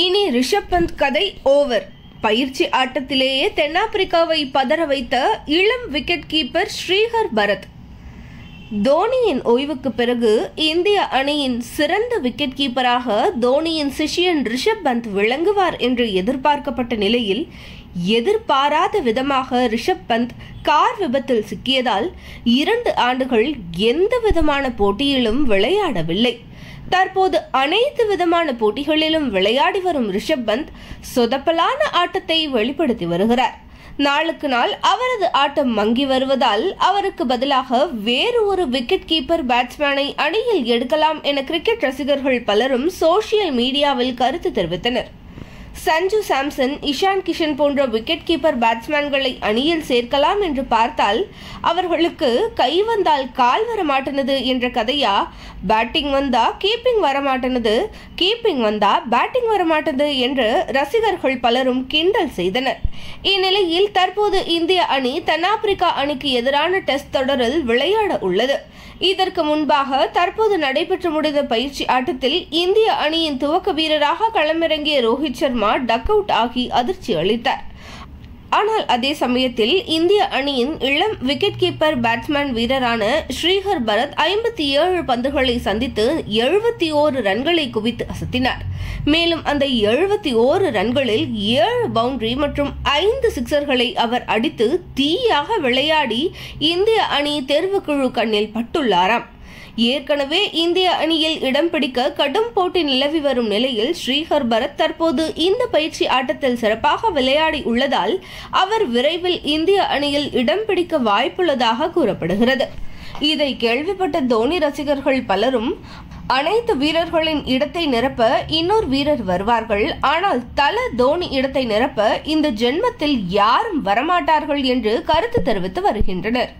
இனி ரிஷப் பந்த் கதை ஓவர். பயிற்சி ஆட்டத்திலேயே தென்னாப்பிரிக்காவை பதற வைத்த இளம் விக்கெட் கீப்பர் ஸ்ரீஹர் பரத். தோனியின் ஓய்வுக்கு பிறகு இந்திய அணியின் சிறந்த விக்கெட் கீப்பராக தோனியின் சிஷியன் ரிஷப் பந்த் விளங்குவார் என்று எதிர்பார்க்கப்பட்ட நிலையில் எதிர்பாராத விதமாக ரிஷப் பந்த் கார் விபத்தில் சிக்கியதால் 2 ஆண்டுகள் எந்த விதமான போட்டியிலும் விளையாடவில்லை. தற்போது அனைத்து விதமான போட்டிகளிலும் விளையாடி வரும் ரிஷப் பந்த் சொதப்பலான ஆட்டத்தை வெளிப்படுத்தி வருகிறார். நாளுக்கு நாள் அவரது ஆட்டம் மங்கி வருவதால் அவருக்கு பதிலாக வேறு ஒரு விக்கெட் கீப்பர் பேட்ஸ்மேனை அணியில் எடுக்கலாம் என கிரிக்கெட் ரசிகர்கள் பலரும் சோசியல் மீடியாவில் கருத்து தெரிவித்தனர். சஞ்சு சாம்சன், இஷான் கிஷன் போன்ற விக்கெட் கீப்பர் பேட்ஸ்மேன்களை அணியில் சேர்க்கலாம் என்று பார்த்தால் அவர்களுக்கு கை வந்தால் கால் வரமாட்டனது என்ற கதையா? பேட்டிங் வந்தா கீப்பிங் வரமாட்டனது, கீப்பிங் வந்தா பேட்டிங் வரமாட்டது என்று ரசிகர்கள் பலரும் கிண்டல் செய்தனர். இந்நிலையில் தற்போது இந்திய அணி தென்னாப்பிரிக்கா அணிக்கு எதிரான டெஸ்ட் தொடரில் விளையாட உள்ளது. இதற்கு முன்பாக தற்போது நடைபெற்று முடிந்த பயிற்சி ஆட்டத்தில் இந்திய அணியின் துவக்க வீரராக களமிறங்கிய ரோஹித் சர்மா டக் அவுட் ஆகி அதிர்ச்சி அளித்தார். ஆனால் அதே சமயத்தில் இந்திய அணியின் இளம் விக்கெட் கீப்பர் பேட்ஸ்மேன் வீரரான ஸ்ரீஹர் பரத் 57 பந்துகளை சந்தித்து 71 ரன்களை குவித்து அசத்தினார். மேலும் அந்த 71 ரன்களில் 7 பவுண்டரி மற்றும் 5 சிக்சர்களை அவர் அடித்து தீயாக விளையாடி இந்திய அணி தேர்வுக்குழு கண்ணில் பட்டுள்ளாராம். ஏற்கனவே இந்திய அணியில் இடம் பிடிக்க கடும் போட்டி நிலவி வரும் நிலையில் ஸ்ரீஹர் பரத் தற்போது இந்த பயிற்சி ஆட்டத்தில் சிறப்பாக விளையாடி உள்ளதால் அவர் விரைவில் இந்திய அணியில் இடம் பிடிக்க வாய்ப்புள்ளதாக கூறப்படுகிறது. இதை கேள்விப்பட்ட தோனி ரசிகர்கள் பலரும் அனைத்து வீரர்களின் இடத்தை நிரப்ப இன்னொரு வீரர் வருவார்கள், ஆனால் தல தோனி இடத்தை நிரப்ப இந்த ஜென்மத்தில் யாரும் வரமாட்டார்கள் என்று கருத்து தெரிவித்து வருகின்றனர்.